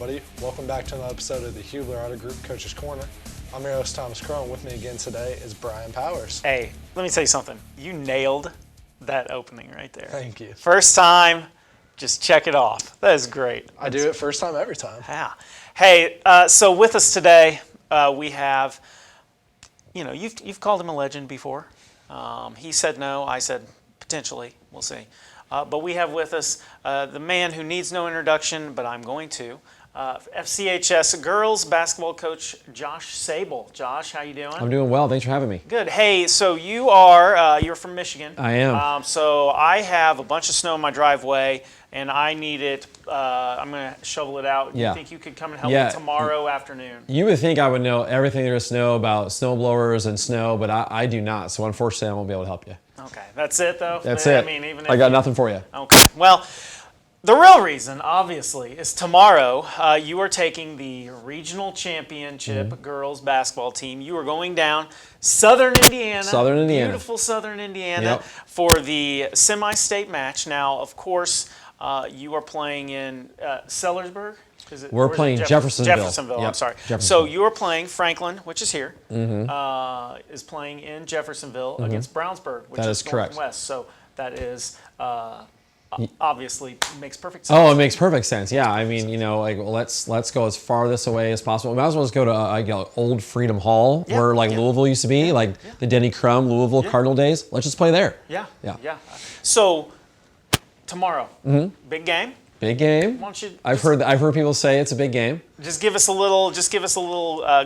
everybody. Welcome back to another episode of the Hubler Auto Group Coach's Corner. I'm your host, Thomas Crow, and with me again today is Brian Powers. Hey, let me tell you something. You nailed that opening right there. Thank you. First time, just check it off. That is great. I do it first time every time. Yeah. Hey, so with us today, we have, you've called him a legend before. He said no. I said potentially. We'll see. But we have with us the man who needs no introduction, but I'm going to. FCHS girls basketball coach Josh Sabol. Josh, how you doing? I'm doing well. Thanks for having me. Good. Hey, so you're from Michigan. I am. So I have a bunch of snow in my driveway, and I need it. I'm going to shovel it out. Do you think you could come and help me tomorrow afternoon? You would think I would know everything there is to know about snow blowers and snow, but I do not. So unfortunately, I won't be able to help you. Okay. That's it, though? That's it. I mean, even if I got nothing for you. Okay. Well, the real reason, obviously, is tomorrow you are taking the regional championship girls basketball team. You are going down Southern Indiana. Beautiful Southern Indiana for the semi-state match. Now, of course, you are playing in Sellersburg. We're playing Jeffersonville. Jeffersonville, I'm sorry. So you are playing Franklin, which is here, is playing in Jeffersonville against Brownsburg, which is north and west. So that is... obviously makes perfect sense. Oh, it makes perfect sense. Yeah, I mean, let's go as far this away as possible. We might as well just go to Old Freedom Hall, where Louisville used to be, the Denny Crum, Louisville Cardinal days. Let's just play there. Yeah. So tomorrow, big game. Big game. Why don't you I've heard people say it's a big game. Just give us a little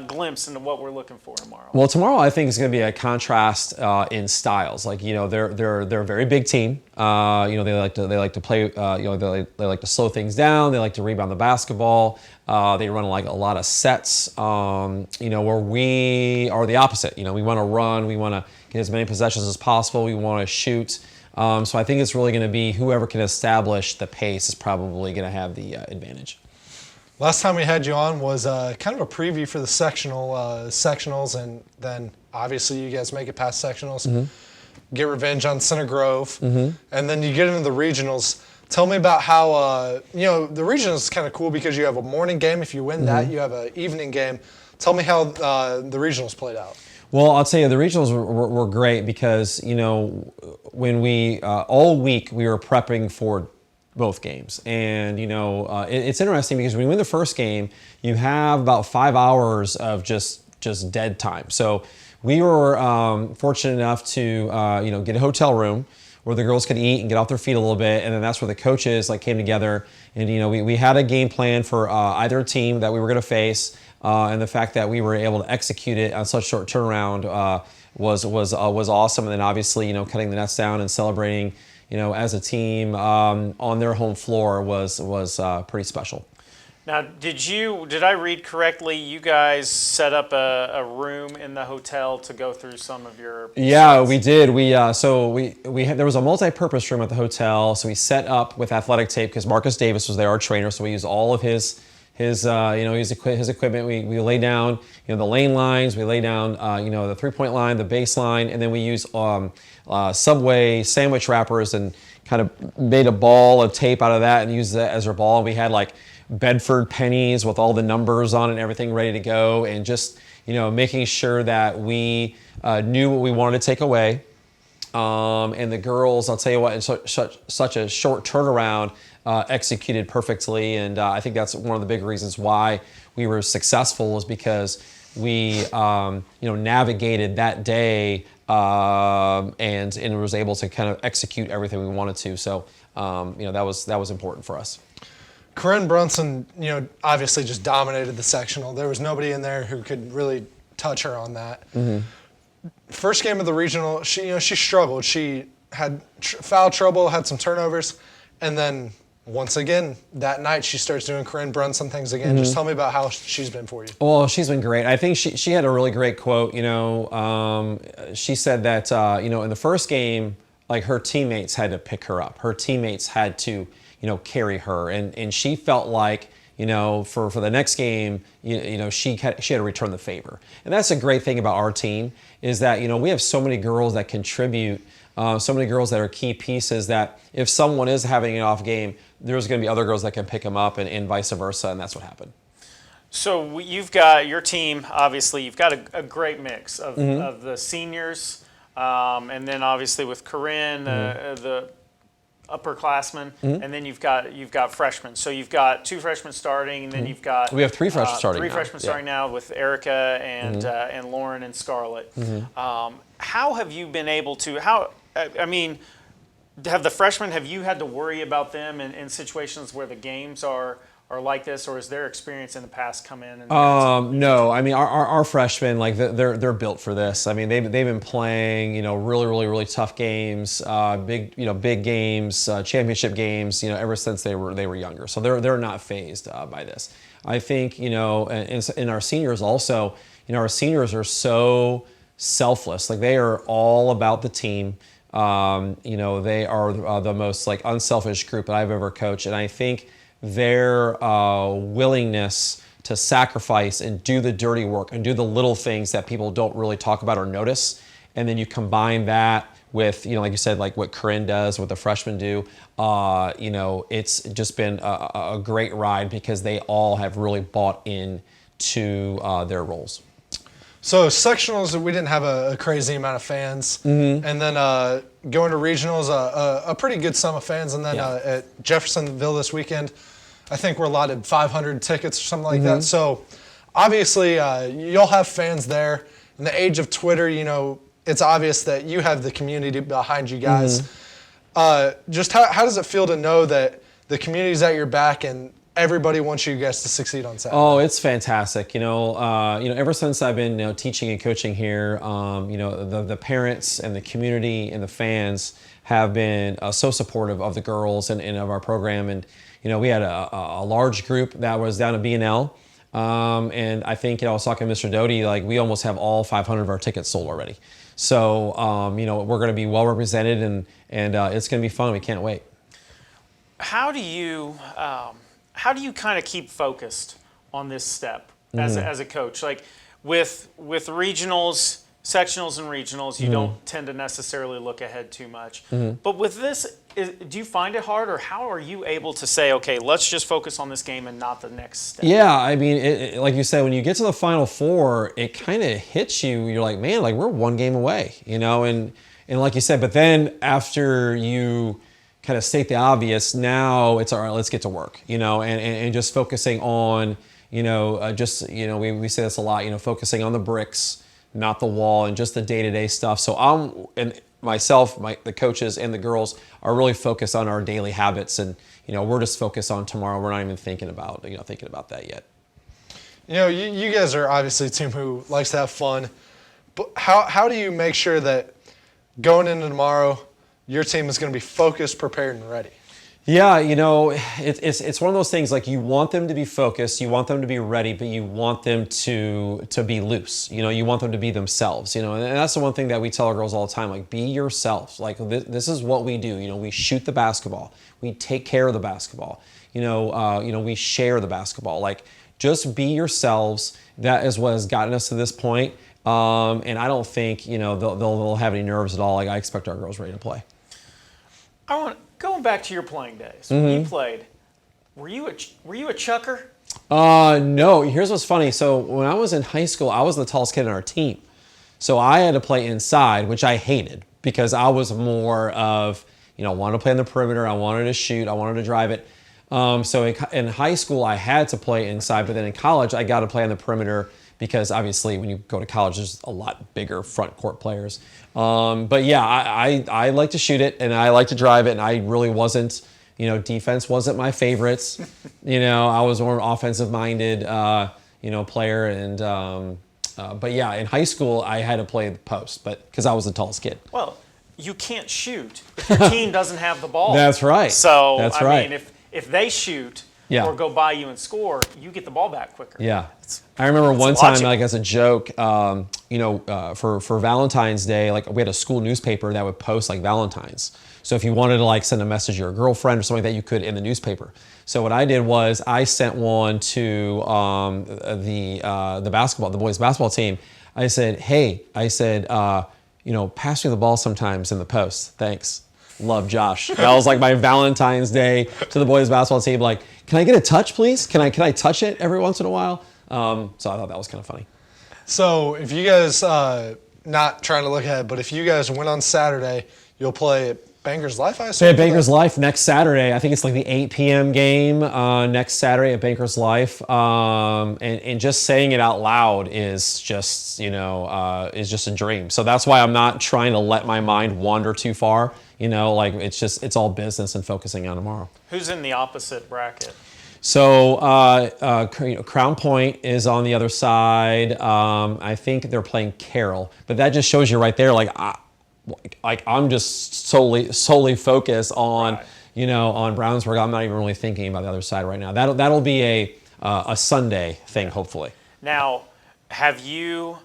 glimpse into what we're looking for tomorrow. Well, tomorrow I think is going to be a contrast in styles. They're a very big team. They like to play. They like to slow things down. They like to rebound the basketball. They run a lot of sets. Where we are the opposite. We want to run. We want to get as many possessions as possible. We want to shoot. So I think it's really going to be whoever can establish the pace is probably going to have the advantage. Last time we had you on was kind of a preview for the sectionals, and then obviously you guys make it past sectionals, get revenge on Center Grove, and then you get into the regionals. Tell me about how, the regionals is kind of cool because you have a morning game. If you win that, you have an evening game. Tell me how the regionals played out. Well, I'll tell you, the regionals were great because, when we, all week, we were prepping for both games. And, it's interesting because when you win the first game, you have about 5 hours of just dead time. So we were fortunate enough to, get a hotel room where the girls could eat and get off their feet a little bit. And then that's where the coaches came together. And, we had a game plan for either team that we were going to face. And the fact that we were able to execute it on such short turnaround was awesome. And then obviously, cutting the nets down and celebrating, as a team on their home floor was pretty special. Now, did I read correctly? You guys set up a room in the hotel to go through some of your. Yeah, we did. We there was a multi-purpose room at the hotel, so we set up with athletic tape because Marcus Davis was there, our trainer. So we used all of his equipment. We lay down, the lane lines. We lay down, the 3-point line, the baseline, and then we use Subway sandwich wrappers and kind of made a ball of tape out of that and used that as our ball. We had Bedford pennies with all the numbers on it and everything ready to go, and just making sure that we knew what we wanted to take away. And the girls, I'll tell you what, in such a short turnaround, executed perfectly, and I think that's one of the big reasons why we were successful is because we, navigated that day and was able to kind of execute everything we wanted to. So, that was important for us. Corinne Brunson, obviously just dominated the sectional. There was nobody in there who could really touch her on that. First game of the regional, she struggled. She had foul trouble, had some turnovers, and then once again that night she starts doing Corinne Brunson things again. Just tell me about how she's been for you. Well, she's been great. I think she had a really great quote. She said that in the first game, her teammates had to pick her up. Her teammates had to carry her, and she felt like for the next game, she had to return the favor. And that's a great thing about our team is that, we have so many girls that contribute, so many girls that are key pieces that if someone is having an off game, there's going to be other girls that can pick them up and vice versa, and that's what happened. So you've got your team, obviously, you've got a great mix of the seniors, and then obviously with Corinne, the upperclassmen, and then you've got freshmen. So you've got 2 freshmen starting, and then you've got we have 3 freshmen starting. 3 freshmen starting now with Erica and Lauren and Scarlett. How have you been able to? Have the freshmen? Have you had to worry about them in situations where the games are like this, or has their experience in the past come in? No, our freshmen, like they're built for this. They've been playing, really tough games, big games, championship games, ever since they were younger. So they're not fazed by this. I think, in our seniors also, our seniors are so selfless. Like they are all about the team. They are the most unselfish group that I've ever coached, and I think their willingness to sacrifice and do the dirty work and do the little things that people don't really talk about or notice, and then you combine that with, like you said, like what Corinne does, what the freshmen do, it's just been a great ride because they all have really bought into their roles. So sectionals, we didn't have a crazy amount of fans, and then going to regionals, a pretty good sum of fans, and then at Jeffersonville this weekend, I think we're allotted 500 tickets or something like that. So obviously, you'll have fans there. In the age of Twitter, it's obvious that you have the community behind you guys. Just how does it feel to know that the community's at your back and everybody wants you guys to succeed on Saturday? Oh, it's fantastic. Ever since I've been teaching and coaching here, the parents and the community and the fans have been so supportive of the girls and of our program. And we had a large group that was down at B&L. And I think, I was talking to Mr. Doty, we almost have all 500 of our tickets sold already. So, we're going to be well represented and it's going to be fun. We can't wait. How do you kind of keep focused on this step as a coach? Like with regionals, sectionals and regionals, you don't tend to necessarily look ahead too much. But with this, do you find it hard, or how are you able to say, okay, let's just focus on this game and not the next step? Yeah, like you said, when you get to the Final Four, it kind of hits you. You're like, man, we're one game away, and like you said, but then after you kind of state the obvious, now it's all right, let's get to work, and just focusing on, we say this a lot, focusing on the bricks, not the wall, and just the day-to-day stuff. So the coaches and the girls are really focused on our daily habits, and, we're just focused on tomorrow. We're not even thinking about that yet. You guys are obviously a team who likes to have fun, but how do you make sure that going into tomorrow, your team is going to be focused, prepared, and ready? Yeah, it's one of those things, you want them to be focused, you want them to be ready, but you want them to be loose. You want them to be themselves, and that's the one thing that we tell our girls all the time, be yourself. This is what we do. We shoot the basketball. We take care of the basketball. We share the basketball. Just be yourselves. That is what has gotten us to this point. And I don't think, they'll have any nerves at all. I expect our girls ready to play. Going back to your playing days, when you played, were you a chucker? No. Here's what's funny. So when I was in high school, I was the tallest kid on our team. So I had to play inside, which I hated because I was more of, wanted to play on the perimeter. I wanted to shoot. I wanted to drive it. So in high school, I had to play inside, but then in college, I got to play on the perimeter because obviously when you go to college, there's a lot bigger front court players. But yeah, I like to shoot it and I like to drive it, and I really wasn't, defense wasn't my favorites. I was more offensive minded, player. And but yeah, in high school, I had to play the post, but because I was the tallest kid. Well, you can't shoot if your team doesn't have the ball. That's right. So that's right. If they shoot, Yeah. or go by you and score, you get the ball back quicker. Yeah. I remember one time, logical. like as a joke, for Valentine's Day, like we had a school newspaper that would post like Valentine's. So if you wanted to like send a message to your girlfriend or something like that, you could in the newspaper. So what I did was I sent one to the boys basketball team. I said, hey, pass me the ball sometimes in the post. Thanks. Love, Josh. That was like my Valentine's Day to the boys basketball team. Like, can I get a touch, please? Can I touch it every once in a while? So I thought that was kind of funny. So if you guys, not trying to look ahead, but if you guys win on Saturday, you'll play at Bankers Life, I assume? At Bankers Life next Saturday. I think it's like the 8 p.m. game next Saturday at Bankers Life. And just saying it out loud is just, is just a dream. So that's why I'm not trying to let my mind wander too far. It's all business and focusing on tomorrow. Who's in the opposite bracket? So Crown Point is on the other side. I think they're playing Carroll, but that just shows you right there, I'm just solely focused on, on Brownsburg. I'm not even really thinking about the other side right now. That'll be a Sunday thing, hopefully. Now, have you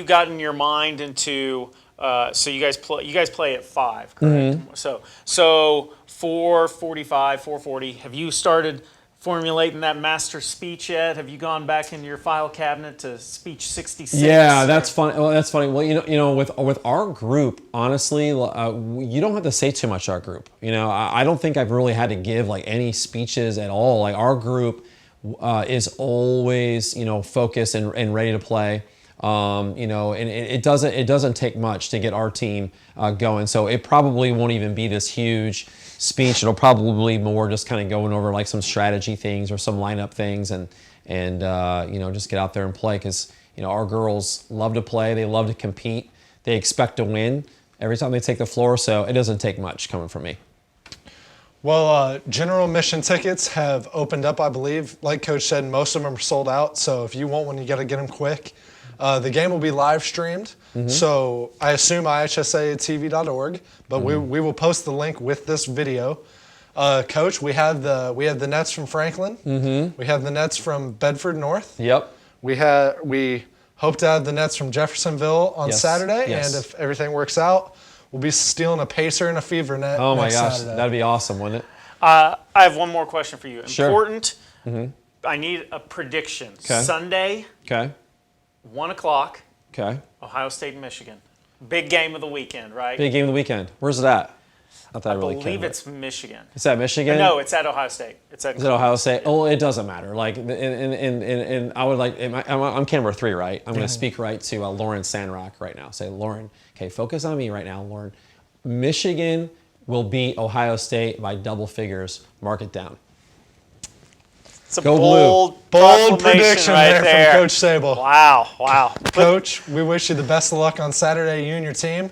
gotten your mind into? So you guys play at 5, correct? Mm-hmm. So 4:45, 4:40. Have you started formulating that master speech yet? Have you gone back into your file cabinet to speech 66? Yeah, that's funny. Well, that's funny. Well, with our group, honestly, you don't have to say too much to our group. I don't think I've really had to give like any speeches at all. Like our group is always, focused and ready to play. And it doesn't take much to get our team going. So it probably won't even be this huge speech. It'll probably be more just kind of going over like some strategy things or some lineup things and just get out there and play because, our girls love to play. They love to compete. They expect to win every time they take the floor. So it doesn't take much coming from me. Well, general admission tickets have opened up, I believe. Like Coach said, most of them are sold out. So if you want one, you got to get them quick. The game will be live streamed, so I assume ihsatv.org, but we will post the link with this video. Coach, we have the Nets from Franklin. We have the Nets from Bedford North. Yep. We hope to have the Nets from Jeffersonville on Saturday, and if everything works out, we'll be stealing a Pacer and a Fever Net. Oh my gosh, Saturday. that'd be awesome, wouldn't it? I have one more question for you. Sure. Important. I need a prediction. Okay. Sunday. Okay. 1 o'clock. Okay. Ohio State and Michigan. Big game of the weekend, right? Big game of the weekend. Where's it at? Not that I really believe care. it's Michigan. It's at Michigan? No, it's at Ohio State. Is it Ohio State? Oh, it doesn't matter. Like, and I would like, I'm camera 3, right? I'm going to speak right to Lauren Sandrock right now. Say, Lauren, okay, focus on me right now, Lauren. Michigan will beat Ohio State by double figures. Mark it down. It's a Go bold prediction right there from Coach Sabol. Wow. Coach, we wish you the best of luck on Saturday, you and your team.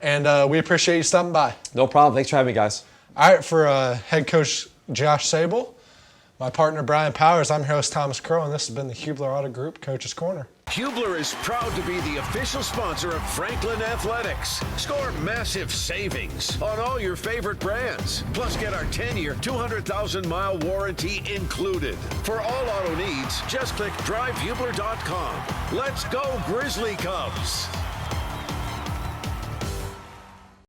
And we appreciate you stopping by. No problem. Thanks for having me, guys. All right, for head coach Josh Sabol, my partner Brian Powers, I'm your host Thomas Crow, and this has been the Hubler Auto Group Coach's Corner. Hubler is proud to be the official sponsor of Franklin Athletics. Score massive savings on all your favorite brands. Plus get our 10-year, 200,000-mile warranty included. For all auto needs, just click drivehubler.com. Let's go Grizzly Cubs!